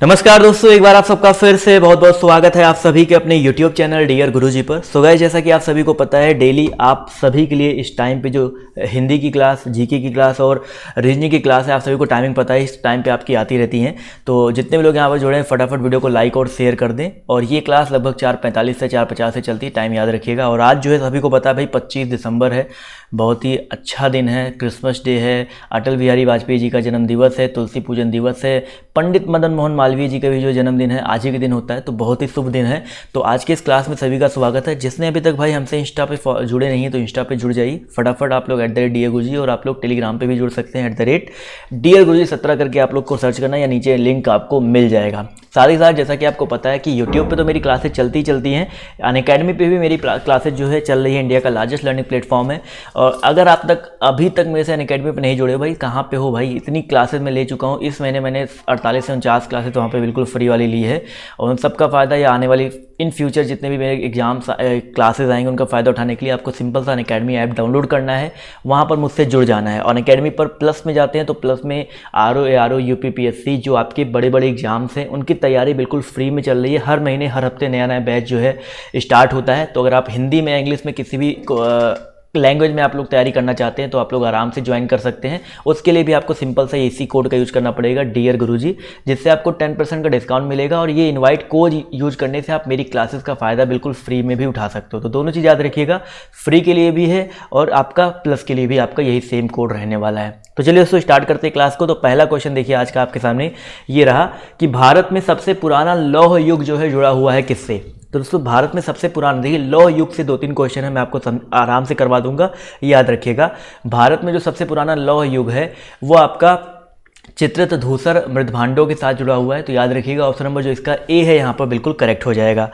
नमस्कार दोस्तों, एक बार आप सबका फिर से बहुत बहुत स्वागत है आप सभी के अपने YouTube चैनल डियर गुरुजी पर। सो गाइस, जैसा कि आप सभी को पता है, डेली आप सभी के लिए इस टाइम पे जो हिंदी की क्लास, जीके की क्लास और रीजनिंग की क्लास है, आप सभी को टाइमिंग पता है, इस टाइम पे आपकी आती रहती हैं। तो जितने भी लोग यहाँ पर जुड़े हैं, फटाफट वीडियो को लाइक और शेयर कर दें। और ये क्लास लगभग 4:45 से 4:50 से चलती है, टाइम याद रखिएगा। और आज जो है सभी को पता है भाई 25 दिसंबर है, बहुत ही अच्छा दिन है, क्रिसमस डे है, अटल बिहारी वाजपेयी जी का जन्म दिवस है, तुलसी पूजन दिवस है, पंडित मदन मोहन मालवीय जी का भी जो जन्मदिन है आज ही के दिन होता है। तो बहुत ही शुभ दिन है। तो आज के इस क्लास में सभी का स्वागत है। जिसने अभी तक भाई हमसे इंस्टा पे जुड़े नहीं है तो इंस्टा पे जुड़ जाइए फटाफट। आप लोग @DRGuruji और आप लोग टेलीग्राम पे भी जुड़ सकते हैं, @DRGuruji17 करके आप लोग को सर्च करना या नीचे लिंक आपको मिल जाएगा। साथ ही साथ जैसा कि आपको पता है कि यूट्यूब पे तो मेरी क्लासेज चलती हैं, अनअकैडमी पे भी मेरी क्लासेज जो है चल रही है। इंडिया का लार्जेस्ट लर्निंग प्लेटफॉर्म है। और अगर आप अभी तक मेरे से अनअकैडमी पे नहीं जुड़े हो भाई, कहाँ पे हो भाई, इतनी क्लासेज मैं ले चुका हूँ। इस महीने मैंने 48 से 49 क्लासेज वहाँ पे बिल्कुल फ्री वाली ली है। और उन सबका फ़ायदा या आने वाली इन फ्यूचर जितने भी मेरे एग्जाम्स क्लासेज आएंगे उनका फ़ायदा उठाने के लिए आपको सिंपल सा अनअकैडमी ऐप डाउनलोड करना है, वहाँ पर मुझसे जुड़ जाना है। और अनअकैडमी पर प्लस में जाते हैं तो प्लस में RO, ARO, UPPSC जो आपके बड़े बड़े एग्जाम्स हैं उनकी तैयारी बिल्कुल फ्री में चल रही है। हर महीने हर हफ्ते नया नया बैच जो है स्टार्ट होता है। तो अगर आप हिंदी में, इंग्लिश में, किसी भी लैंग्वेज में आप लोग तैयारी करना चाहते हैं तो आप लोग आराम से ज्वाइन कर सकते हैं। उसके लिए भी आपको सिंपल सा इसी कोड का यूज़ करना पड़ेगा, डियर गुरुजी, जिससे आपको 10% का डिस्काउंट मिलेगा। और ये इनवाइट कोड यूज करने से आप मेरी क्लासेस का फ़ायदा बिल्कुल फ्री में भी उठा सकते हो। तो दोनों चीज़ याद रखिएगा, फ्री के लिए भी है और आपका प्लस के लिए भी आपका यही सेम कोड रहने वाला है। तो चलिए दोस्तों स्टार्ट करते हैं क्लास को। तो पहला क्वेश्चन देखिए आज का आपके सामने ये रहा कि भारत में सबसे पुराना लौह युग जो है जुड़ा हुआ है किससे। तो दोस्तों भारत में सबसे पुराना, देखिए लौह युग से 2-3 क्वेश्चन है, मैं आपको आराम से करवा दूंगा, याद रखिएगा। भारत में जो सबसे पुराना लौह युग है वो आपका चित्रित धूसर मृदभांडों के साथ जुड़ा हुआ है। तो याद रखिएगा ऑप्शन नंबर जो इसका ए है यहाँ पर बिल्कुल करेक्ट हो जाएगा।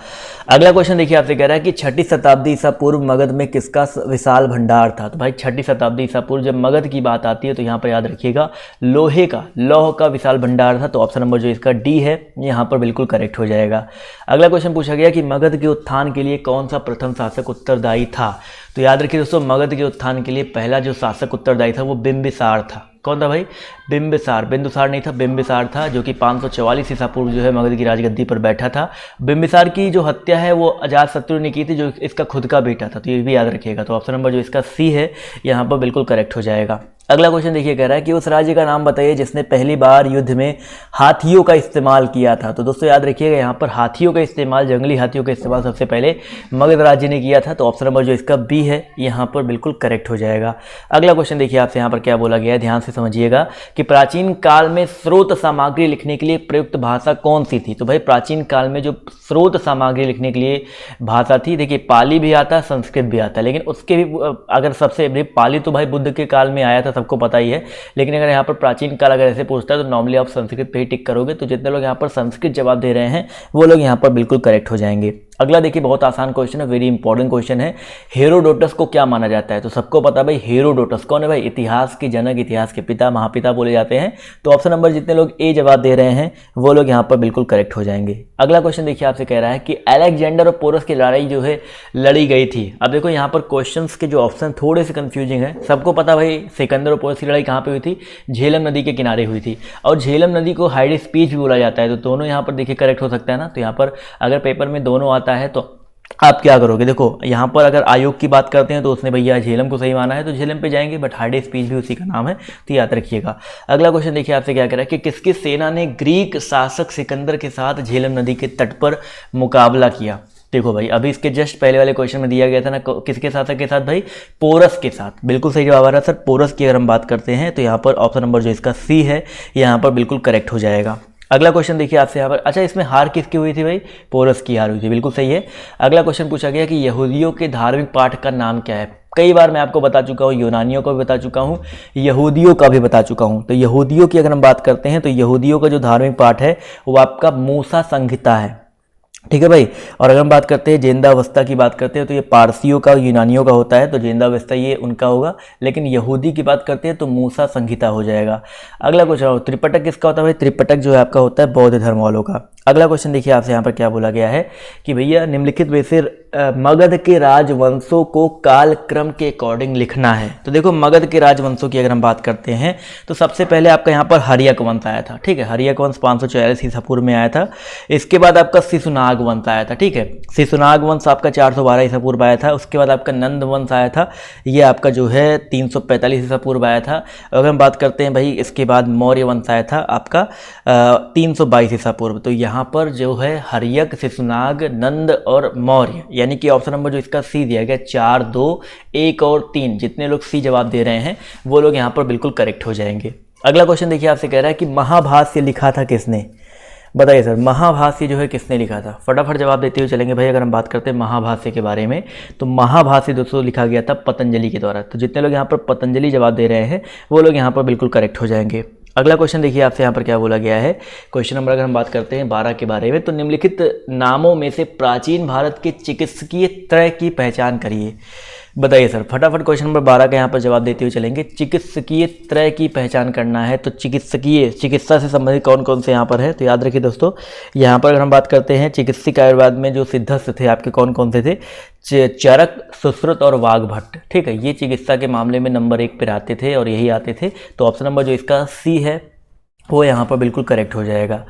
अगला क्वेश्चन देखिए आपसे कह रहा है कि 6ठी शताब्दी ईसा पूर्व मगध में किसका विशाल भंडार था। तो भाई 6ठी शताब्दी ईसा पूर्व जब मगध की बात आती है तो यहाँ पर याद रखिएगा लौह का विशाल भंडार था। तो ऑप्शन नंबर जो इसका डी है यहाँ पर बिल्कुल करेक्ट हो जाएगा। अगला क्वेश्चन पूछा गया कि मगध के उत्थान के लिए कौन सा प्रथम शासक उत्तरदायी था। तो याद रखिए दोस्तों, मगध के उत्थान के लिए पहला जो शासक उत्तरदायी था वो बिंबिसार था। कौन था भाई? बिंबिसार, बिंदुसार नहीं था, बिंबिसार था, जो कि 544 ईसा पूर्व जो है मगध की राजगद्दी पर बैठा था। बिंबिसार की जो हत्या है वो अजातशत्रु ने की थी, जो इसका खुद का बेटा था। तो ये भी याद रखिएगा। तो ऑप्शन नंबर जो इसका सी है यहाँ पर बिल्कुल करेक्ट हो जाएगा। अगला क्वेश्चन देखिए कह रहा है कि उस राज्य का नाम बताइए जिसने पहली बार युद्ध में हाथियों का इस्तेमाल किया था। तो दोस्तों याद रखिएगा यहाँ पर हाथियों का इस्तेमाल, जंगली हाथियों का इस्तेमाल सबसे पहले मगध राज्य ने किया था। तो ऑप्शन नंबर जो इसका बी है यहाँ पर बिल्कुल करेक्ट हो जाएगा। अगला क्वेश्चन देखिए आपसे यहाँ पर क्या बोला गया है, ध्यान से समझिएगा कि प्राचीन काल में स्रोत सामग्री लिखने के लिए प्रयुक्त भाषा कौन सी थी। तो भाई प्राचीन काल में जो स्रोत सामग्री लिखने के लिए भाषा थी, देखिए पाली भी आता है, संस्कृत भी आता है, लेकिन उसके भी अगर सबसे पाली तो भाई बुद्ध के काल में आया था, सबको पता ही है। लेकिन अगर यहाँ पर प्राचीन काल अगर ऐसे पूछता है तो नॉर्मली आप संस्कृत पे ही टिक करोगे। तो जितने लोग यहाँ पर संस्कृत जवाब दे रहे हैं वो लोग यहाँ पर बिल्कुल करेक्ट हो जाएंगे। अगला देखिए बहुत आसान क्वेश्चन है, वेरी इंपॉर्टेंट क्वेश्चन है। हेरोडोटस को क्या माना जाता है। तो सबको पता है भाई हेरोडोटस कौन है भाई, इतिहास के जनक, इतिहास के पिता, महापिता बोले जाते हैं। तो ऑप्शन नंबर जितने लोग ए जवाब दे रहे हैं वो लोग यहाँ पर बिल्कुल करेक्ट हो जाएंगे। अगला क्वेश्चन देखिए आपसे कह रहा है कि अलेक्जेंडर और पोरस की लड़ाई जो है लड़ी गई थी। अब देखो यहाँ पर क्वेश्चन के जो ऑप्शन थोड़े से कंफ्यूजिंग है। सबको पता भाई सिकंदर और पोरस की लड़ाई कहाँ पे हुई थी, झेलम नदी के किनारे हुई थी। और झेलम नदी को हाइड स्पीच भी बोला जाता है। तो दोनों यहाँ पर देखिए करेक्ट हो सकता है ना। तो यहाँ पर अगर पेपर में दोनों आता है तो आप क्या करोगे, देखो यहाँ पर अगर आयोग की बात करते हैं तो उसने भैया झेलम को सही माना है तो झेलम पे जाएंगे, बट हाइड स्पीच भी उसी का नाम है, तो याद रखिएगा। अगला क्वेश्चन देखिए आपसे क्या कह रहा है कि किसकी सेना ने ग्रीक शासक सिकंदर के साथ झेलम नदी के तट पर मुकाबला किया। देखो भाई अभी इसके जस्ट पहले वाले क्वेश्चन में दिया गया था ना, किसके शासक के साथ भाई, पोरस के साथ। बिल्कुल सही जवाब आ रहा है सर, पोरस की अगर हम बात करते हैं तो यहाँ पर ऑप्शन नंबर जो इसका सी है यहाँ पर बिल्कुल करेक्ट हो जाएगा। अगला क्वेश्चन देखिए आपसे यहाँ पर, अच्छा इसमें हार किसकी हुई थी भाई, पोरस की हार हुई थी, बिल्कुल सही है। अगला क्वेश्चन पूछा गया कि यहूदियों के धार्मिक पाठ का नाम क्या है। कई बार मैं आपको बता चुका हूँ, यूनानियों को भी बता चुका हूँ, यहूदियों का भी बता चुका हूँ। तो यहूदियों की अगर हम बात करते हैं तो यहूदियों का जो धार्मिक पाठ है वो आपका मूसा संहिता है, ठीक है भाई। और अगर हम बात करते हैं जेंदावस्ता की बात करते हैं तो ये पारसियों का, यूनानियों का होता है, तो जेंदावस्ता ये उनका होगा। लेकिन यहूदी की बात करते हैं तो मूसा संहिता हो जाएगा। अगला क्वेश्चन, त्रिपिटक किसका होता है भाई, त्रिपिटक जो है आपका होता है बौद्ध धर्म वालों का। अगला क्वेश्चन देखिए आपसे यहाँ पर क्या बोला गया है कि भैया निम्नलिखित में से मगध के राजवंशों को कालक्रम के अकॉर्डिंग लिखना है। तो देखो मगध के राजवंशों की अगर हम बात करते हैं तो सबसे पहले आपका यहाँ पर हर्यक वंश आया था, ठीक है। हर्यक वंश 544 ईसा पूर्व में आया था। इसके बाद आपका शिशुनाग वंश आया था, ठीक है। शिशुनाग वंश आपका 412 ईसा पूर्व आया था। उसके बाद आपका नंद वंश आया था, ये आपका जो है 345 ईसा पूर्व आया था। अगर हम बात करते हैं भाई इसके बाद मौर्य वंश आया था आपका 322 ईसा पूर्व। तो यहाँ पर जो है हर्यक, शिशुनाग, नंद और मौर्य, यानी कि ऑप्शन नंबर जो इसका सी दिया गया 4, 2, 1 और 3, जितने लोग सी जवाब दे रहे हैं वो लोग यहाँ पर बिल्कुल करेक्ट हो जाएंगे। अगला क्वेश्चन देखिए आपसे कह रहा है कि महाभाष्य लिखा था किसने? बताइए सर, महाभाष्य जो है किसने लिखा था? फटाफट जवाब देते हुए चलेंगे भाई। अगर हम बात करते हैं महाभाष्य के बारे में तो महाभाष्य दोस्तों लिखा गया था पतंजलि के द्वारा। तो जितने लोग यहाँ पर पतंजलि जवाब दे रहे हैं वो लोग यहाँ पर बिल्कुल करेक्ट हो जाएंगे। अगला क्वेश्चन देखिए आपसे यहाँ पर क्या बोला गया है। क्वेश्चन नंबर अगर हम बात करते हैं 12 के बारे में तो निम्नलिखित नामों में से प्राचीन भारत के चिकित्सकीय त्रय की पहचान करिए। बताइए सर, फटाफट क्वेश्चन नंबर 12 का यहाँ पर जवाब देते हुए चलेंगे। चिकित्सकीय त्रय की पहचान करना है तो चिकित्सकीय, चिकित्सा से संबंधित कौन कौन से यहाँ पर है तो याद रखिए दोस्तों, यहाँ पर अगर हम बात करते हैं चिकित्सक आयुर्वेद में जो सिद्धस्थ थे आपके कौन कौन से थे? चरक, सुश्रुत और वाघभट्ट, ठीक है। ये चिकित्सा के मामले में नंबर 1 पर आते थे और यही आते थे। तो ऑप्शन नंबर जो इसका सी है वो यहाँ पर बिल्कुल करेक्ट हो जाएगा।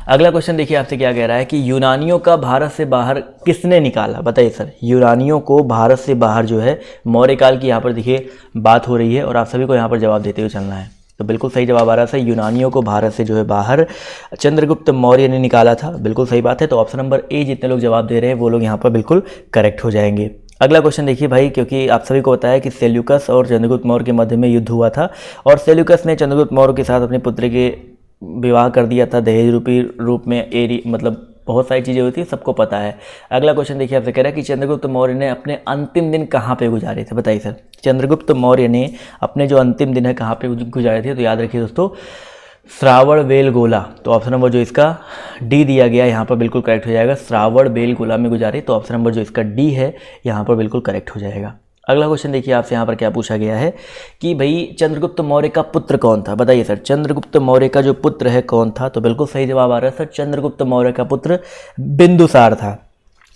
अगला क्वेश्चन देखिए आपसे क्या कह रहा है कि यूनानियों का भारत से बाहर किसने निकाला? बताइए सर, यूनानियों को भारत से बाहर जो है मौर्य काल की यहाँ पर देखिए बात हो रही है और आप सभी को यहाँ पर जवाब देते हुए चलना है। तो बिल्कुल सही जवाब आ रहा है, यूनानियों को भारत से जो है बाहर चंद्रगुप्त मौर्य ने निकाला था। बिल्कुल सही बात है। तो ऑप्शन नंबर ए जितने लोग जवाब दे रहे हैं वो लोग यहाँ पर बिल्कुल करेक्ट हो जाएंगे। अगला क्वेश्चन देखिए भाई, क्योंकि आप सभी को पता है कि सेल्यूकस और चंद्रगुप्त मौर्य के मध्य में युद्ध हुआ था और सेल्यूकस ने चंद्रगुप्त मौर्य के साथ अपने पुत्र के विवाह कर दिया था दहेज रूप में। मतलब बहुत सारी चीज़ें होती है, सबको पता है। अगला क्वेश्चन देखिए आपसे कह रहा है कि चंद्रगुप्त मौर्य ने अपने अंतिम दिन कहाँ पे गुजारे थे? बताइए सर, चंद्रगुप्त मौर्य ने अपने जो अंतिम दिन है कहाँ पे गुजारे थे? तो याद रखिए दोस्तों, श्रावण बेलगोला। तो ऑप्शन नंबर जो इसका डी दिया गया यहाँ पर बिल्कुल करेक्ट हो जाएगा। श्रावण बेलगोला में गुजारे, तो ऑप्शन नंबर जो इसका डी है यहाँ पर बिल्कुल करेक्ट हो जाएगा। अगला क्वेश्चन देखिए आपसे यहाँ पर क्या पूछा गया है कि भाई चंद्रगुप्त मौर्य का पुत्र कौन था? बताइए सर, चंद्रगुप्त मौर्य का जो पुत्र है कौन था? तो बिल्कुल सही जवाब आ रहा है सर, चंद्रगुप्त मौर्य का पुत्र बिंदुसार था।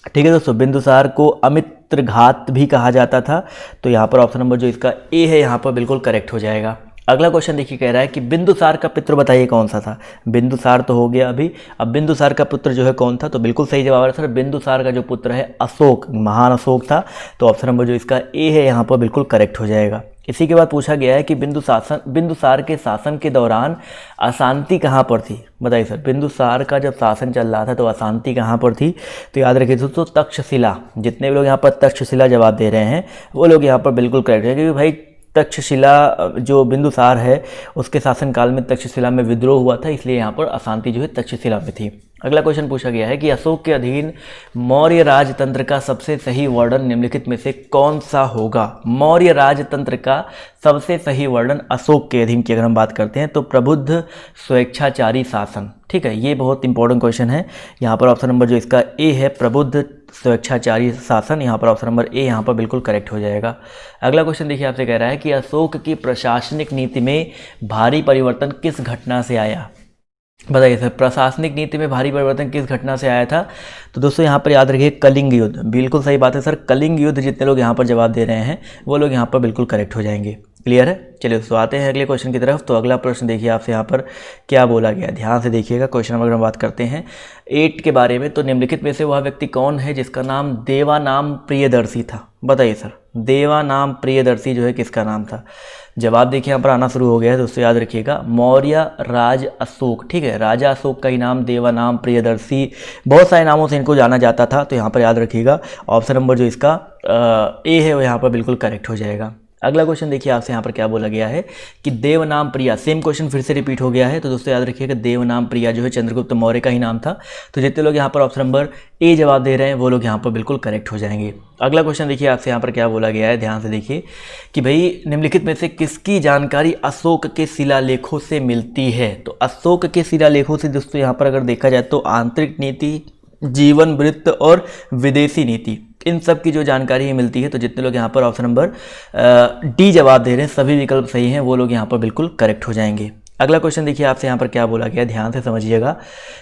ठीक है दोस्तों, बिंदुसार को अमित्रघात भी कहा जाता था। तो यहाँ पर ऑप्शन नंबर जो इसका ए है यहाँ पर बिल्कुल करेक्ट हो जाएगा। अगला क्वेश्चन देखिए कह रहा है कि बिंदुसार का पुत्र बताइए कौन सा था? बिंदुसार तो हो गया अभी, अब बिंदुसार का पुत्र जो है कौन था? तो बिल्कुल सही जवाब है सर, बिंदुसार का जो पुत्र है अशोक, महान अशोक था। तो ऑप्शन नंबर जो इसका ए है यहाँ पर बिल्कुल करेक्ट हो जाएगा। इसी के बाद पूछा गया है कि बिंदुसार के शासन के दौरान अशांति कहाँ पर थी? बताइए सर, बिंदुसार का जब शासन चल रहा था तो अशांति कहाँ पर थी? तो याद रखिए दोस्तों, तक्षशिला। जितने भी लोग यहाँ पर तक्षशिला जवाब दे रहे हैं वो लोग यहाँ पर बिल्कुल करेक्ट है, क्योंकि भाई तक्षशिला जो बिंदुसार है उसके शासनकाल में तक्षशिला में विद्रोह हुआ था, इसलिए यहाँ पर अशांति जो है तक्षशिला में थी। अगला क्वेश्चन पूछा गया है कि अशोक के अधीन मौर्य राजतंत्र का सबसे सही वर्णन निम्नलिखित में से कौन सा होगा? मौर्य राजतंत्र का सबसे सही वर्णन अशोक के अधीन की अगर हम बात करते हैं तो प्रबुद्ध स्वेच्छाचारी शासन। ठीक है, ये बहुत इंपॉर्टेंट क्वेश्चन है। यहाँ पर ऑप्शन नंबर जो इसका ए है प्रबुद्ध स्वेच्छाचारी शासन, यहाँ पर ऑप्शन नंबर ए यहाँ पर बिल्कुल करेक्ट हो जाएगा। अगला क्वेश्चन देखिए आपसे कह रहा है कि अशोक की प्रशासनिक नीति में भारी परिवर्तन किस घटना से आया? बताइए सर, प्रशासनिक नीति में भारी परिवर्तन किस घटना से आया था? तो दोस्तों यहाँ पर याद रखिए कलिंग युद्ध। बिल्कुल सही बात है सर, कलिंग युद्ध। जितने लोग यहाँ पर जवाब दे रहे हैं वो लोग यहाँ पर बिल्कुल करेक्ट हो जाएंगे। क्लियर है? चलिए दोस्तों आते हैं अगले क्वेश्चन की तरफ। तो अगला प्रश्न देखिए आपसे यहाँ पर क्या बोला गया, ध्यान से देखिएगा। क्वेश्चन नंबर हम बात करते हैं 8 के बारे में। तो निम्नलिखित में से वह व्यक्ति कौन है जिसका नाम देवानाम प्रियदर्शी था? बताइए सर, देवानाम प्रियदर्शी जो है किसका नाम था? जवाब देखिए यहाँ पर आना शुरू हो गया है दोस्तों, याद रखिएगा मौर्य राज अशोक। ठीक है, राजा अशोक का ही नाम देवानाम प्रियदर्शी, बहुत सारे नामों से इनको जाना जाता था। तो यहाँ पर याद रखिएगा ऑप्शन नंबर जो इसका ए है वो यहाँ पर बिल्कुल करेक्ट हो जाएगा। अगला क्वेश्चन देखिए आपसे यहाँ पर क्या बोला गया है कि देवनाम प्रिया, सेम क्वेश्चन फिर से रिपीट हो गया है। तो दोस्तों याद रखिएगा देवनाम प्रिया जो है चंद्रगुप्त मौर्य का ही नाम था। तो जितने लोग यहाँ पर ऑप्शन नंबर ए जवाब दे रहे हैं वो लोग यहाँ पर बिल्कुल करेक्ट हो जाएंगे। अगला क्वेश्चन देखिए आपसे यहाँ पर क्या बोला गया है, ध्यान से देखिए कि भाई निम्नलिखित में से किसकी जानकारी अशोक के शिलालेखों से मिलती है? तो अशोक के शिलालेखों से दोस्तों यहाँ पर अगर देखा जाए तो आंतरिक नीति, जीवन वृत्त और विदेशी नीति, इन सब की जो जानकारी मिलती है। तो जितने लोग यहाँ पर ऑप्शन नंबर डी जवाब दे रहे हैं, सभी विकल्प सही हैं, वो लोग यहाँ पर बिल्कुल करेक्ट हो जाएंगे। अगला क्वेश्चन देखिए आपसे यहाँ पर क्या बोला गया, ध्यान से समझिएगा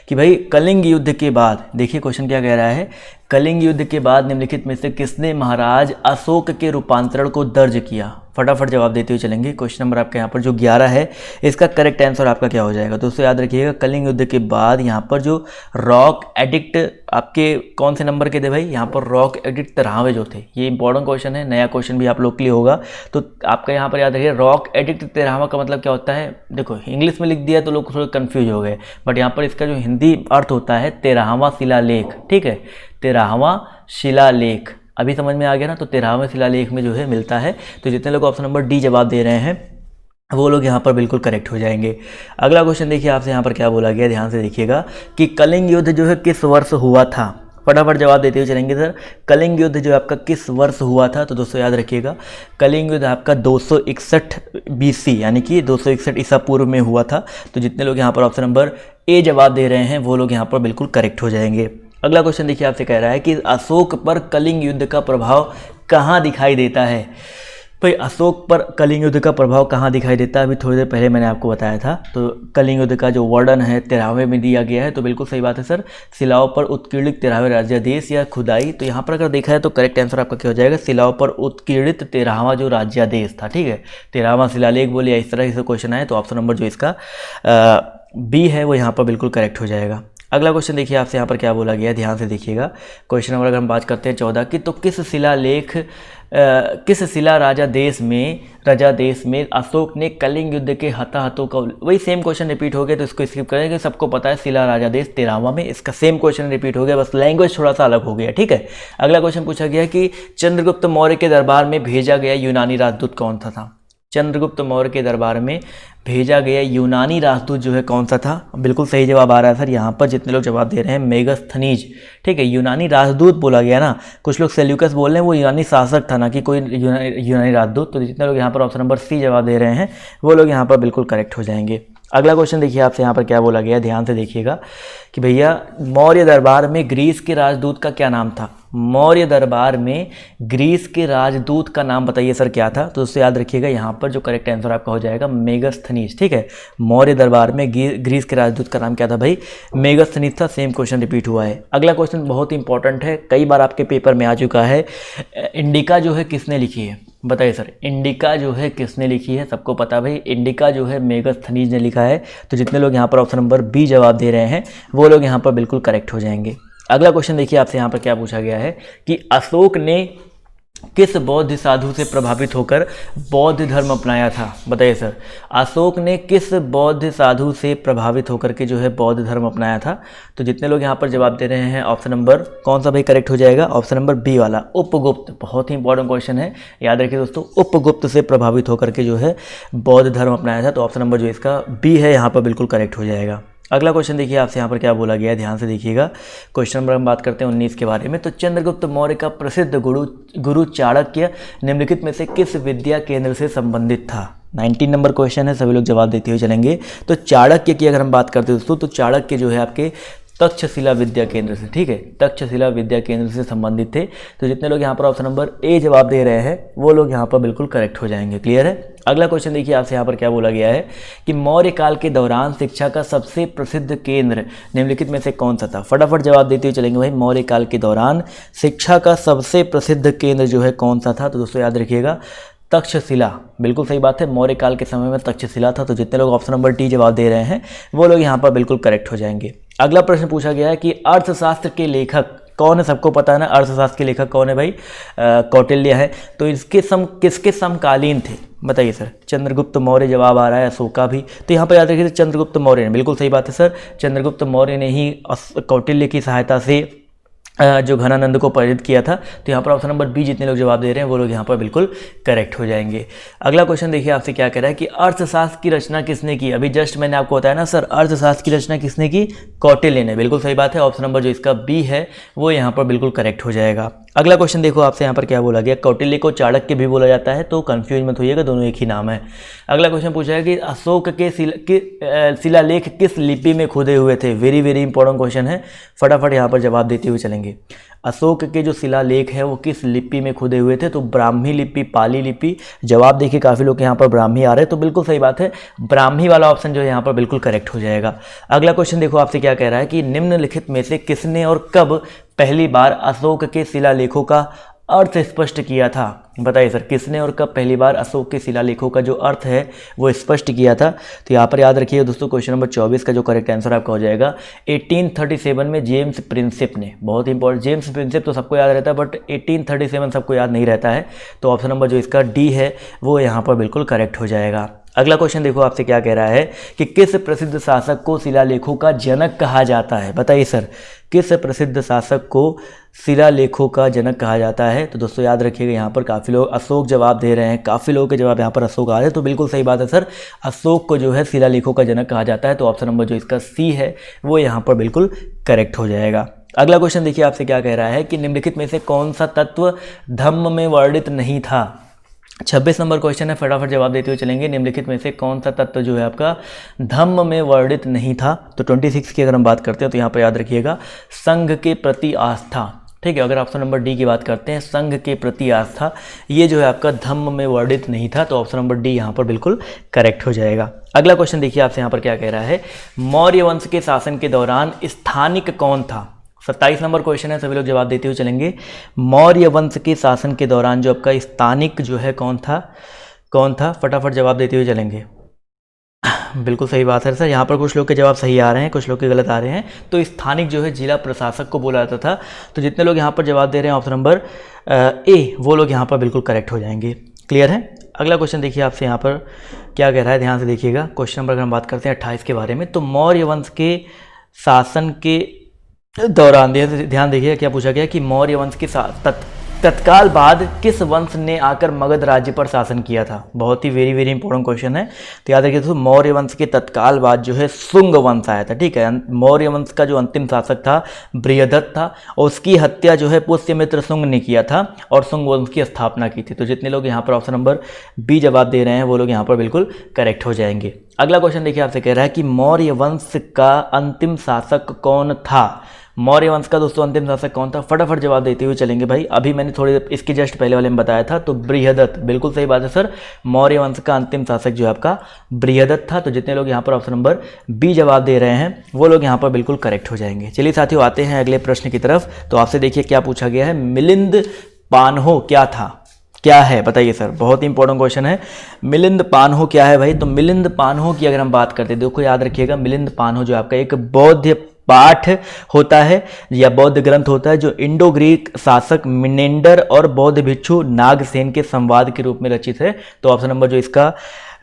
कि भाई कलिंग युद्ध के बाद, देखिए क्वेश्चन क्या कह रहा है, कलिंग युद्ध के बाद निम्नलिखित में से किसने महाराज अशोक के रूपांतरण को दर्ज किया? फटाफट जवाब देते हुए चलेंगे। क्वेश्चन नंबर आपके यहाँ पर जो 11 है, इसका करेक्ट आंसर आपका क्या हो जाएगा? दोस्तों याद रखिएगा, कलिंग युद्ध के बाद यहाँ पर जो रॉक एडिक्ट आपके कौन से नंबर के थे भाई? यहाँ पर रॉक एडिक्ट 13वें जो थे, ये इंपॉर्टेंट क्वेश्चन है, नया क्वेश्चन भी आप लोग के लिए होगा। तो आपका यहाँ पर याद रखिए, रॉक एडिक्ट 13वां का मतलब क्या होता है? देखो इंग्लिश में लिख दिया तो लोग थोड़े कन्फ्यूज हो गए, बट यहाँ पर इसका जो हिंदी अर्थ होता है 13वां शिलालेख, ठीक है, 13वां शिलालेख। अभी समझ में आ गया ना? तो 13वें शिलालेख में जो है मिलता है। तो जितने लोग ऑप्शन नंबर डी जवाब दे रहे हैं वो लोग यहाँ पर बिल्कुल करेक्ट हो जाएंगे। अगला क्वेश्चन देखिए आपसे यहाँ पर क्या बोला गया, ध्यान से देखिएगा कि कलिंग युद्ध जो है किस वर्ष हुआ था? फटाफट जवाब देते हुए चलेंगे सर। कलिंग युद्ध जो आपका किस वर्ष हुआ था? तो दोस्तों याद रखिएगा, कलिंग युद्ध आपका 261 BC यानी कि 261 ईसा पूर्व में हुआ था। तो जितने लोग यहाँ पर ऑप्शन नंबर ए जवाब दे रहे हैं वो लोग यहाँ पर बिल्कुल करेक्ट हो जाएंगे। अगला क्वेश्चन देखिए आपसे कह रहा है कि अशोक पर कलिंग युद्ध का प्रभाव कहाँ दिखाई देता है? भाई अशोक पर कलिंग युद्ध का प्रभाव कहाँ दिखाई देता है? अभी थोड़ी देर पहले मैंने आपको बताया था। तो कलिंग युद्ध का जो वर्णन है 13वें में दिया गया है, तो बिल्कुल सही बात है सर। शिलाओं पर उत्कीर्णित 13वें राज्यादेश या खुदाई, तो यहाँ पर अगर देखा है तो करेक्ट आंसर आपका क्या हो जाएगा? शिलाओं पर उत्कीर्णित 13वां जो राज्यादेश था, ठीक है, 13वां शिलालेख बोलिए, इस तरह से क्वेश्चन आए तो ऑप्शन नंबर जो इसका बी है वो यहाँ पर बिल्कुल करेक्ट हो जाएगा। अगला क्वेश्चन देखिए आपसे यहाँ पर क्या बोला गया, ध्यान से देखिएगा। क्वेश्चन नंबर अगर हम बात करते हैं 14 की, तो किस शिला राजादेश में अशोक ने कलिंग युद्ध के हताहतों का, वही सेम क्वेश्चन रिपीट हो गया तो इसको स्किप करेंगे। सबको पता है शिला राजादेश 13वां में इसका सेम क्वेश्चन रिपीट हो गया, बस लैंग्वेज थोड़ा सा अलग हो गया, ठीक है। अगला क्वेश्चन पूछा गया कि चंद्रगुप्त मौर्य के दरबार में भेजा गया यूनानी राजदूत कौन सा था? चंद्रगुप्त मौर्य के दरबार में भेजा गया यूनानी राजदूत जो है कौन सा था? बिल्कुल सही जवाब आ रहा है सर यहाँ पर, जितने लोग जवाब दे रहे हैं मेगास्थनीज, ठीक है। यूनानी राजदूत बोला गया ना, कुछ लोग सेल्यूकस बोल रहे हैं, वो यूनानी शासक था ना कि कोई यूनानी राजदूत। तो जितने लोग यहाँ पर ऑप्शन नंबर सी जवाब दे रहे हैं वो लोग यहाँ पर बिल्कुल करेक्ट हो जाएंगे। अगला क्वेश्चन देखिए आपसे यहाँ पर क्या बोला गया, ध्यान से देखिएगा कि भैया मौर्य दरबार में ग्रीस के राजदूत का क्या नाम था? मौर्य दरबार में ग्रीस के राजदूत का नाम बताइए सर क्या था? तो उससे याद रखिएगा यहाँ पर जो करेक्ट आंसर आपका हो जाएगा मेगास्थनीज, ठीक है। मौर्य दरबार में ग्रीस के राजदूत का नाम क्या था भाई? मेगास्थनीज था। सेम क्वेश्चन रिपीट हुआ है। अगला क्वेश्चन बहुत इंपॉर्टेंट है, कई बार आपके पेपर में आ चुका है। इंडिका जो है किसने लिखी है? बताइए सर, इंडिका जो है किसने लिखी है? सबको पता भाई, इंडिका जो है मेगास्थनीज ने लिखा है। तो जितने लोग यहाँ पर ऑप्शन नंबर बी जवाब दे रहे हैं वो लोग यहाँ पर बिल्कुल करेक्ट हो जाएंगे। अगला क्वेश्चन देखिए आपसे यहाँ पर क्या पूछा गया है कि अशोक ने किस बौद्ध साधु से प्रभावित होकर बौद्ध धर्म अपनाया था? बताइए सर, अशोक ने किस बौद्ध साधु से प्रभावित होकर के जो है बौद्ध धर्म अपनाया था? तो जितने लोग यहाँ पर जवाब दे रहे हैं ऑप्शन नंबर कौन सा भाई करेक्ट हो जाएगा? ऑप्शन नंबर बी वाला, उपगुप्त। बहुत ही इंपॉर्टेंट क्वेश्चन है, याद रखिए दोस्तों, उपगुप्त से प्रभावित होकर के जो है बौद्ध धर्म अपनाया था। तो ऑप्शन नंबर जो इसका बी है यहाँ पर बिल्कुल करेक्ट हो जाएगा। अगला क्वेश्चन देखिए आपसे यहाँ पर क्या बोला गया है, ध्यान से देखिएगा। क्वेश्चन नंबर हम बात करते हैं 19 के बारे में। तो चंद्रगुप्त मौर्य का प्रसिद्ध गुरु चाणक्य निम्नलिखित में से किस विद्या केंद्र से संबंधित था? 19 नंबर क्वेश्चन है, सभी लोग जवाब देते हुए चलेंगे। तो चाणक्य की अगर हम बात करते हैं दोस्तों, तो चाणक्य जो है आपके तक्षशिला विद्या केंद्र से, ठीक है, तक्षशिला विद्या केंद्र से संबंधित थे। तो जितने लोग यहाँ पर ऑप्शन नंबर ए जवाब दे रहे हैं वो लोग यहाँ पर बिल्कुल करेक्ट हो जाएंगे। क्लियर है। अगला क्वेश्चन देखिए आपसे यहाँ पर क्या बोला गया है कि मौर्य काल के दौरान शिक्षा का सबसे प्रसिद्ध केंद्र निम्नलिखित में से कौन सा था? फटाफट जवाब देते हुए चलेंगे भाई। मौर्य काल के दौरान शिक्षा का सबसे प्रसिद्ध केंद्र जो है कौन सा था? तो दोस्तों याद रखिएगा तक्षशिला, बिल्कुल सही बात है। मौर्य काल के समय में तक्षशिला था। तो जितने लोग ऑप्शन नंबर डी जवाब दे रहे हैं वो लोग यहाँ पर बिल्कुल करेक्ट हो जाएंगे। अगला प्रश्न पूछा गया है कि अर्थशास्त्र के लेखक कौन है? सबको पता है ना अर्थशास्त्र के लेखक कौन है भाई? कौटिल्य है। तो किसके समकालीन थे? बताइए सर। चंद्रगुप्त मौर्य जवाब आ रहा है, अशोका भी। तो यहाँ पर याद रखिए चंद्रगुप्त मौर्य ने, बिल्कुल सही बात है सर, चंद्रगुप्त मौर्य ने ही कौटिल्य की सहायता से जो घनानंद को पराजित किया था। तो यहाँ पर ऑप्शन नंबर बी जितने लोग जवाब दे रहे हैं वो लोग यहाँ पर बिल्कुल करेक्ट हो जाएंगे। अगला क्वेश्चन देखिए आपसे क्या कह रहा है कि अर्थशास्त्र की रचना किसने की? अभी जस्ट मैंने आपको बताया ना सर, अर्थशास्त्र की रचना किसने की? कौटिल्य ने। बिल्कुल सही बात है, ऑप्शन नंबर जो इसका बी है वो यहाँ पर बिल्कुल करेक्ट हो जाएगा। अगला क्वेश्चन देखो आपसे यहाँ पर क्या बोला गया, कौटिल्य को चाणक्य भी बोला जाता है, तो कंफ्यूज मत होइएगा, दोनों एक ही नाम है। अगला क्वेश्चन पूछा है कि अशोक के शिलालेख किस लिपि में खुदे हुए थे। वेरी वेरी इंपॉर्टेंट क्वेश्चन है, फटाफट यहाँ पर जवाब देते हुए चलेंगे। अशोक के जो शिलालेख है वो किस लिपि में खुदे हुए थे, तो ब्राह्मी लिपि, पाली लिपि। जवाब देखिए काफ़ी लोग यहाँ पर ब्राह्मी आ रहे हैं, तो बिल्कुल सही बात है, ब्राह्मी वाला ऑप्शन जो है यहाँ पर बिल्कुल करेक्ट हो जाएगा। अगला क्वेश्चन देखो आपसे क्या कह रहा है कि निम्नलिखित में से किसने और कब पहली बार अशोक के शिलालेखों का अर्थ स्पष्ट किया था। बताइए सर, किसने और कब पहली बार अशोक के शिलालेखों का जो अर्थ है वो स्पष्ट किया था। तो यहाँ पर याद रखिए दोस्तों, क्वेश्चन नंबर 24 का जो करेक्ट आंसर आपका हो जाएगा 1837 में जेम्स प्रिंसेप ने। बहुत इंपॉर्टेंट, जेम्स प्रिंसेप तो सबको याद रहता है, बट 1837 सबको याद नहीं रहता है, तो ऑप्शन नंबर जो इसका डी है वो यहाँ पर बिल्कुल करेक्ट हो जाएगा। अगला क्वेश्चन देखो आपसे क्या कह रहा है कि किस प्रसिद्ध शासक को शिलालेखों का जनक कहा जाता है। बताइए सर, किस प्रसिद्ध शासक को शिलालेखों का जनक कहा जाता है। तो दोस्तों याद रखिएगा, यहाँ पर काफ़ी लोग अशोक जवाब दे रहे हैं, काफ़ी लोगों के जवाब यहाँ पर अशोक आ रहे हैं, तो बिल्कुल सही बात है सर, अशोक को जो है शिलालेखों का जनक कहा जाता है, तो ऑप्शन नंबर जो इसका सी है वो यहाँ पर बिल्कुल करेक्ट हो जाएगा। अगला क्वेश्चन देखिए आपसे क्या कह रहा है कि निम्नलिखित में से कौन सा तत्व धम्म में वर्णित नहीं था। 26 नंबर क्वेश्चन है, फटाफट जवाब देते हुए चलेंगे। निम्नलिखित में से कौन सा तत्व जो है आपका धम्म में वर्णित नहीं था। तो 26 की अगर हम बात करते हैं तो यहाँ पर याद रखिएगा संघ के प्रति आस्था। ठीक है, अगर ऑप्शन नंबर डी की बात करते हैं, संघ के प्रति आस्था, ये जो है आपका धम्म में वर्णित नहीं था, तो ऑप्शन नंबर डी यहाँ पर बिल्कुल करेक्ट हो जाएगा। अगला क्वेश्चन देखिए आपसे यहाँ पर क्या कह रहा है, मौर्य वंश के शासन के दौरान स्थानिक कौन था। 27 नंबर क्वेश्चन है, सभी लोग जवाब देते हुए चलेंगे। मौर्य वंश के शासन के दौरान जो आपका स्थानिक जो है कौन था, फटाफट जवाब देते हुए चलेंगे। बिल्कुल सही बात है सर, यहाँ पर कुछ लोग के जवाब सही आ रहे हैं, कुछ लोग के गलत आ रहे हैं। तो स्थानिक जो है जिला प्रशासक को बोला जाता था। तो जितने लोग यहाँ पर जवाब दे रहे हैं ऑप्शन नंबर ए, वो लोग यहाँ पर बिल्कुल करेक्ट हो जाएंगे। क्लियर है। अगला क्वेश्चन देखिए आपसे यहाँ पर क्या कह रहा है, ध्यान से देखिएगा। क्वेश्चन नंबर अगर हम बात करते हैं 28 के बारे में, तो मौर्य वंश के शासन के दौरान ध्यान देखिए क्या पूछा गया कि मौर्य वंश के तत्काल बाद किस वंश ने आकर मगध राज्य पर शासन किया था। बहुत ही वेरी वेरी इंपॉर्टेंट क्वेश्चन है, तो याद रखिए दोस्तों, मौर्य वंश के तत्काल बाद जो है शुंग वंश आया था। ठीक है, मौर्य वंश का जो अंतिम शासक था बृहदत्त था, और उसकी हत्या जो है पुष्यमित्र शुंग ने किया था और शुंग वंश की स्थापना की थी। तो जितने लोग यहाँ पर ऑप्शन नंबर बी जवाब दे रहे हैं वो लोग यहाँ पर बिल्कुल करेक्ट हो जाएंगे। अगला क्वेश्चन देखिए आपसे कह रहा है कि मौर्य वंश का अंतिम शासक कौन था। मौर्य वंश का दोस्तों अंतिम शासक कौन था, फटाफट जवाब देते हुए चलेंगे भाई। अभी मैंने थोड़ी इसके जस्ट पहले वाले में बताया था, तो बृहदत्त, बिल्कुल सही बात है सर, मौर्य वंश का अंतिम शासक जो है आपका बृहदत्त था। तो जितने लोग यहाँ पर ऑप्शन नंबर बी जवाब दे रहे हैं वो लोग यहाँ पर बिल्कुल करेक्ट हो जाएंगे। चलिए साथियों, आते हैं अगले प्रश्न की तरफ। तो आपसे देखिए क्या पूछा गया है, मिलिंद पान्हो क्या था, क्या है बताइए सर। बहुत ही इंपॉर्टेंट क्वेश्चन है, मिलिंद पान्हो क्या है भाई। तो मिलिंद पान्हो की अगर हम बात करते हैं, देखो याद रखिएगा, मिलिंद पान्हो जो आपका एक बौद्ध पाठ होता है या बौद्ध ग्रंथ होता है, जो इंडो ग्रीक शासक मिनेंडर और बौद्ध भिक्षु नागसेन के संवाद के रूप में रचित है। तो ऑप्शन नंबर जो इसका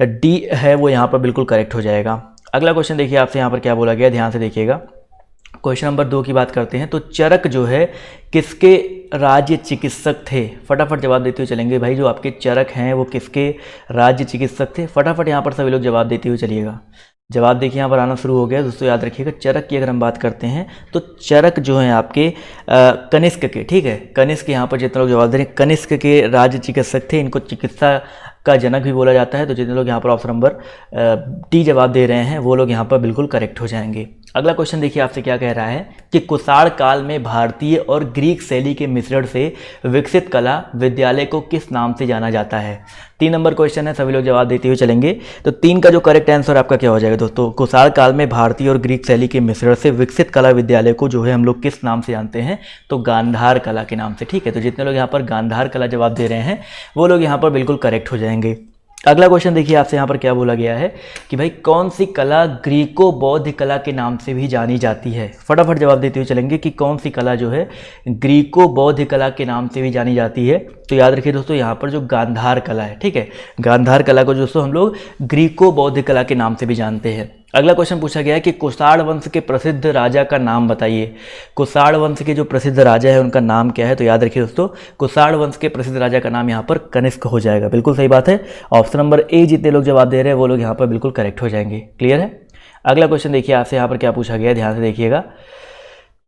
डी है वो यहाँ पर बिल्कुल करेक्ट हो जाएगा। अगला क्वेश्चन देखिए आपसे यहाँ पर क्या बोला गया, ध्यान से देखिएगा। क्वेश्चन नंबर 2 की बात करते हैं, तो चरक जो है किसके राज्य चिकित्सक थे। फटाफट जवाब देते हुए चलेंगे भाई, जो आपके चरक हैं वो किसके राज्य चिकित्सक थे। फटाफट यहाँ पर सभी लोग जवाब देते हुए चलिएगा। जवाब देखिए यहाँ पर आना शुरू हो गया दोस्तों। याद रखिएगा, चरक की अगर हम बात करते हैं तो चरक जो हैं आपके कनिष्क के, ठीक है, कनिष्क यहाँ पर जितने लोग जवाब दे रहे हैं कनिष्क के राज्य चिकित्सक थे, इनको चिकित्सा का जनक भी बोला जाता है। तो जितने लोग यहाँ पर ऑप्शन नंबर डी जवाब दे रहे हैं वो लोग यहाँ पर बिल्कुल करेक्ट हो जाएंगे। अगला क्वेश्चन देखिए आपसे क्या कह रहा है कि कुषाण काल में भारतीय और ग्रीक शैली के मिश्रण से विकसित कला विद्यालय को किस नाम से जाना जाता है। 3 नंबर क्वेश्चन है, सभी लोग जवाब देते हुए चलेंगे। तो 3 का जो करेक्ट आंसर आपका क्या हो जाएगा दोस्तों, कुषाण काल में भारतीय और ग्रीक शैली के मिश्रण से विकसित कला विद्यालय को जो है हम लोग किस नाम से जानते हैं, तो गांधार कला के नाम से। ठीक है, तो जितने लोग यहाँ पर गांधार कला जवाब दे रहे हैं वो लोग यहाँ पर बिल्कुल करेक्ट हो जाएंगे। अगला क्वेश्चन देखिए आपसे यहाँ पर क्या बोला गया है कि भाई कौन सी कला ग्रीको बौद्ध कला के नाम से भी जानी जाती है। फटाफट जवाब देते हुए चलेंगे कि कौन सी कला जो है ग्रीको बौद्ध कला के नाम से भी जानी जाती है। तो याद रखिए दोस्तों, यहाँ पर जो गांधार कला है, ठीक है, गांधार कला को दोस्तों हम लोग ग्रीको बौद्ध कला के नाम से भी जानते हैं। अगला क्वेश्चन पूछा गया है कि कुषाण वंश के प्रसिद्ध राजा का नाम बताइए। कुषाण वंश के जो प्रसिद्ध राजा है उनका नाम क्या है। तो याद रखिए दोस्तों, कुषाण वंश के प्रसिद्ध राजा का नाम यहाँ पर कनिष्क हो जाएगा। बिल्कुल सही बात है, ऑप्शन नंबर ए जितने लोग जवाब दे रहे हैं वो लोग यहाँ पर बिल्कुल करेक्ट हो जाएंगे। क्लियर है। अगला क्वेश्चन देखिए आपसे यहाँ पर क्या पूछा गया है, ध्यान से देखिएगा।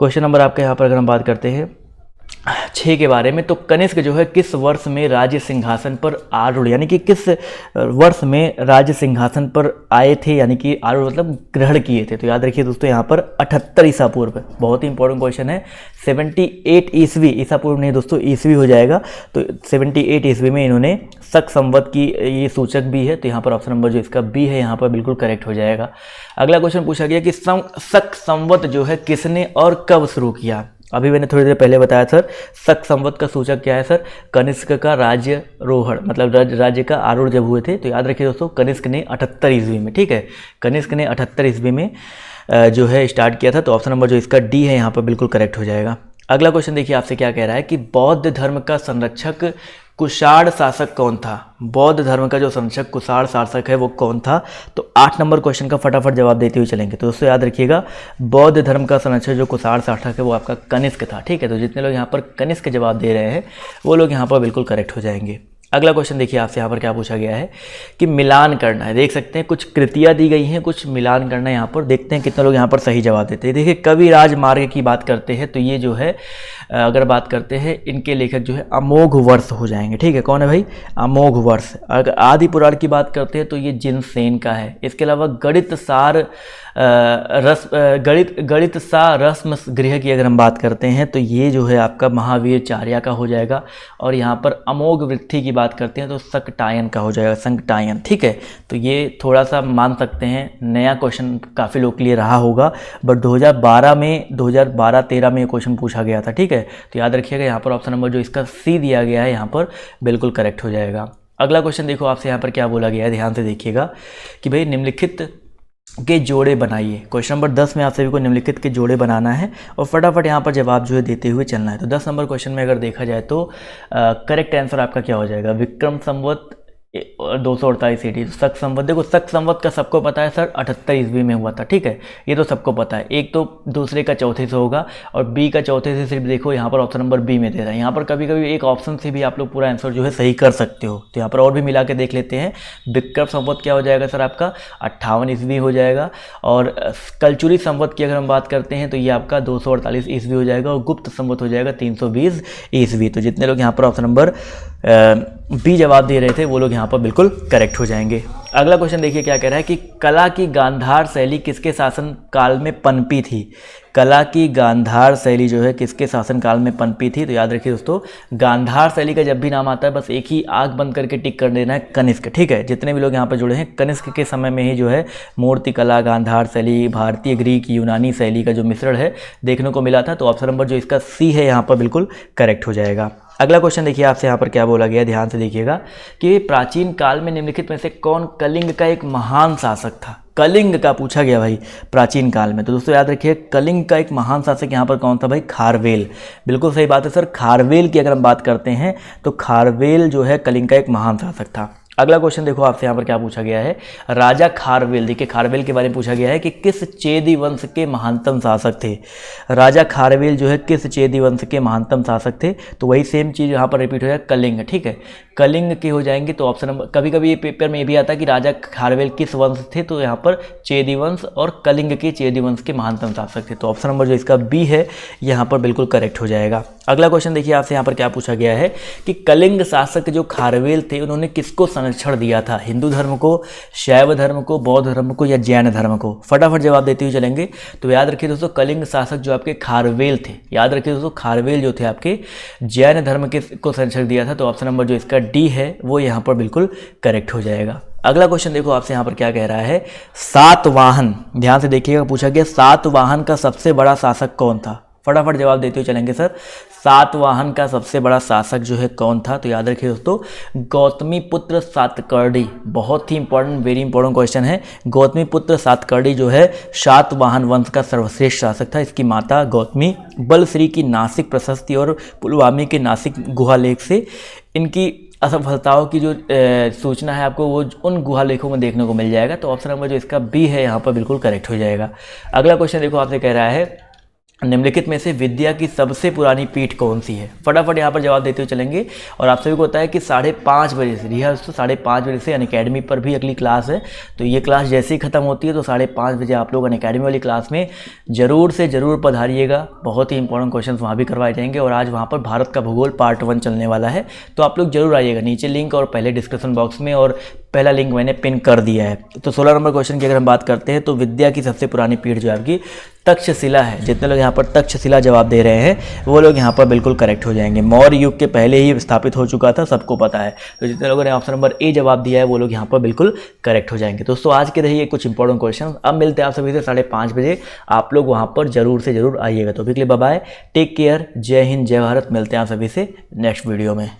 क्वेश्चन नंबर आपका यहाँ पर अगर हम बात करते हैं 6 के बारे में, तो कनिष्क जो है किस वर्ष में राज्य सिंहासन पर आरूढ़, यानी कि किस वर्ष में राज्य सिंहासन पर आए थे, यानी कि आरूढ़ मतलब ग्रहण किए थे। तो याद रखिए दोस्तों यहाँ पर 78 ईसा पूर्व, बहुत ही इंपॉर्टेंट क्वेश्चन है। 78 ईस्वी, ईसा पूर्व नहीं दोस्तों, ईस्वी हो जाएगा। तो 78 ईस्वी में इन्होंने शक संवत की, ये सूचक भी है, तो यहाँ पर ऑप्शन नंबर जो इसका बी है यहाँ पर बिल्कुल करेक्ट हो जाएगा। अगला क्वेश्चन पूछा गया कि शक संवत जो है किसने और कब शुरू किया। अभी मैंने थोड़ी देर पहले बताया सर, शक संवत का सूचक क्या है सर, कनिष्क का राज्यरोहण, मतलब राज्य का आरूढ़ जब हुए थे। तो याद रखिए दोस्तों, कनिष्क ने 78 ईस्वी में, ठीक है, कनिष्क ने 78 ईस्वी में जो है स्टार्ट किया था। तो ऑप्शन नंबर जो इसका डी है यहाँ पर बिल्कुल करेक्ट हो जाएगा। अगला क्वेश्चन देखिए आपसे क्या कह रहा है कि बौद्ध धर्म का संरक्षक कुषाण शासक कौन था। बौद्ध धर्म का जो संरक्षक कुषाण शासक है वो कौन था। तो 8 नंबर क्वेश्चन का फटाफट जवाब देते हुए चलेंगे। तो दोस्तों याद रखिएगा, बौद्ध धर्म का संरक्षक जो कुषाण शासक है वो आपका कनिष्क था, ठीक है। तो जितने लोग यहाँ पर कनिष्क जवाब दे रहे हैं वो लोग यहाँ पर बिल्कुल करेक्ट हो जाएंगे। अगला क्वेश्चन देखिए आपसे यहाँ पर क्या पूछा गया है कि मिलान करना है। देख सकते हैं कुछ कृतियाँ दी गई हैं, कुछ मिलान करना है। यहाँ पर देखते हैं कितने लोग यहाँ पर सही जवाब देते हैं। देखिए कविराज मार्ग की बात करते हैं तो ये जो है, अगर बात करते हैं इनके लेखक जो है अमोघ वर्ष हो जाएंगे, ठीक है। कौन है भाई, अमोघ वर्ष। अगर आदि पुराण की बात करते हैं तो ये जिनसेन का है। इसके अलावा गणित सार रस्म गृह की अगर हम बात करते हैं तो ये जो है आपका महावीर चार्या का हो जाएगा। और यहाँ पर अमोघ वृत्ति की बात करते हैं तो सकटायन का हो जाएगा, संकटायन, ठीक है। तो ये थोड़ा सा मान सकते हैं नया क्वेश्चन काफ़ी लोग के लिए रहा होगा, बट 2012-13 में ये क्वेश्चन पूछा गया था, ठीक है। तो याद रखिएगा यहाँ पर ऑप्शन नंबर जो इसका सी दिया गया है यहाँ पर बिल्कुल करेक्ट हो जाएगा। अगला क्वेश्चन देखो आपसे यहाँ पर क्या बोला गया है, ध्यान से देखिएगा कि भाई निम्नलिखित के जोड़े बनाइए। क्वेश्चन नंबर 10 में आप सभी को निम्नलिखित के जोड़े बनाना है और फटाफट यहाँ पर जवाब जो है देते हुए चलना है। तो 10 नंबर क्वेश्चन में अगर देखा जाए तो करेक्ट आंसर आपका क्या हो जाएगा, विक्रम संवत 248 ईडी। शक संवत, देखो शक संवत का सबको पता है सर 78 ईस्वी में हुआ था, ठीक है, ये तो सबको पता है। एक तो दूसरे का चौथे से होगा और बी का चौथे से सिर्फ देखो यहाँ पर ऑप्शन नंबर बी में दे रहा है। यहाँ पर कभी कभी एक ऑप्शन से भी आप लोग पूरा आंसर जो है सही कर सकते हो। तो यहाँ पर और भी मिला के देख लेते हैं। विक्रम संवत क्या हो जाएगा सर आपका 58 ईस्वी हो जाएगा। और कलचुरी संवत की अगर हम बात करते हैं तो ये आपका 248 ईस्वी हो जाएगा। और गुप्त संवत हो जाएगा 320 ईस्वी। तो जितने लोग यहाँ पर ऑप्शन नंबर बी जवाब दे रहे थे वो लोग यहाँ पर बिल्कुल करेक्ट हो जाएंगे। अगला क्वेश्चन देखिए क्या कह रहा है कि कला की गांधार शैली किसके शासन काल में पनपी थी। कला की गांधार शैली जो है किसके शासन काल में पनपी थी। तो याद रखिए दोस्तों, गांधार शैली का जब भी नाम आता है बस एक ही आंख बंद करके टिक कर देना है, कनिष्क, ठीक है। जितने भी लोग यहाँ पर जुड़े हैं कनिष्क के समय में ही जो है मूर्ति कला, गांधार शैली, भारतीय, ग्रीक, यूनानी शैली का जो मिश्रण है देखने को मिला था। तो ऑप्शन नंबर जो इसका सी है यहाँ पर बिल्कुल करेक्ट हो जाएगा। अगला क्वेश्चन देखिए आपसे यहाँ पर क्या बोला गया, ध्यान से देखिएगा कि प्राचीन काल में निम्नलिखित में से कौन कलिंग का एक महान शासक था। कलिंग का पूछा गया भाई प्राचीन काल में। तो दोस्तों याद रखिए कलिंग का एक महान शासक यहाँ पर कौन था भाई, खारवेल। बिल्कुल सही बात है सर, खारवेल की अगर हम बात करते हैं तो खारवेल जो है कलिंग का एक महान शासक था। अगला क्वेश्चन देखो आपसे यहाँ पर क्या पूछा गया है, राजा खारवेल। देखिए खारवेल के बारे में पूछा गया है कि किस चेदी वंश के महानतम शासक थे। राजा खारवेल जो है किस चेदी वंश के महानतम शासक थे। तो वही सेम चीज़ यहाँ पर रिपीट हो जाएगा, कलिंग, ठीक है, कलिंग के हो जाएंगे। तो ऑप्शन नंबर, कभी कभी ये पेपर में ये भी आता है कि राजा खारवेल किस वंश थे, तो यहाँ पर चेदी वंश और कलिंग के चेदी वंश के महानतम शासक थे। तो ऑप्शन नंबर जो इसका बी है यहाँ पर बिल्कुल करेक्ट हो जाएगा। अगला क्वेश्चन देखिए आपसे यहाँ पर क्या पूछा गया है कि कलिंग शासक जो खारवेल थे उन्होंने किसको संरक्षण दिया था, हिंदू धर्म को, शैव धर्म को, बौद्ध धर्म को या जैन धर्म को। फटाफट जवाब देते हुए चलेंगे। तो याद रखिए दोस्तों कलिंग शासक जो आपके खारवेल थे, याद रखिए दोस्तों खारवेल जो थे आपके जैन धर्म के को संरक्षण दिया था। तो ऑप्शन नंबर जो इसका डी है वो यहाँ पर बिल्कुल करेक्ट हो जाएगा। अगला क्वेश्चन देखो आपसे यहाँ पर क्या कह रहा है, सातवाहन, ध्यान से देखिएगा, पूछा गया सातवाहन का सबसे बड़ा शासक कौन था। फटाफट जवाब देते हुए चलेंगे सर, सातवाहन का सबसे बड़ा शासक जो है कौन था। तो याद रखिए दोस्तों गौतमी पुत्र सातकर्णी, बहुत ही इंपॉर्टेंट, वेरी इंपॉर्टेंट क्वेश्चन है। गौतमी पुत्र सातकर्णी जो है सातवाहन वंश का सर्वश्रेष्ठ शासक था। इसकी माता गौतमी बलश्री की नासिक प्रशस्ति और पुलवामा के नासिक गुहालेख से इनकी असफलताओं की जो सूचना है आपको वो उन गुहालेखों में देखने को मिल जाएगा। तो ऑप्शन नंबर जो इसका बी है यहाँ पर बिल्कुल करेक्ट हो जाएगा। अगला क्वेश्चन देखो आपसे कह रहा है निम्नलिखित में से विद्या की सबसे पुरानी पीठ कौन सी है? फटाफट यहाँ पर जवाब देते हुए चलेंगे। और आप सभी को पता है कि 5:30 बजे से रिहर्सल 5:30 बजे से अनअकैडमी पर भी अगली क्लास है। तो ये क्लास जैसे ही ख़त्म होती है तो 5:30 बजे आप लोग अनअकैडमी वाली क्लास में ज़रूर से ज़रूर पधारिएगा। बहुत ही इंपॉर्टेंट क्वेश्चन वहाँ भी करवाए जाएंगे। और आज वहाँ पर भारत का भूगोल पार्ट 1 चलने वाला है, तो आप लोग जरूर आइएगा। नीचे लिंक और पहले डिस्क्रिप्शन बॉक्स में और पहला लिंक मैंने पिन कर दिया है। तो 16 नंबर क्वेश्चन की अगर हम बात करते हैं तो विद्या की सबसे पुरानी पीठ जो है आपकी तक्षशिला है। जितने लोग यहाँ पर तक्षशिला जवाब दे रहे हैं वो लोग यहाँ पर बिल्कुल करेक्ट हो जाएंगे। मौर्य युग के पहले ही स्थापित हो चुका था, सबको पता है। तो जितने लोगों ने ऑप्शन नंबर ए जवाब दिया है वो लोग यहाँ पर बिल्कुल करेक्ट हो जाएंगे। दोस्तों आज के रहिए कुछ इंपॉर्टेंट क्वेश्चन। अब मिलते हैं आप सभी से 5:30 बजे। आप लोग वहाँ पर जरूर से जरूर आइएगा। तो अभी के लिए बाय बाय, टेक केयर, जय हिंद, जय भारत। मिलते हैं आप सभी से नेक्स्ट वीडियो में।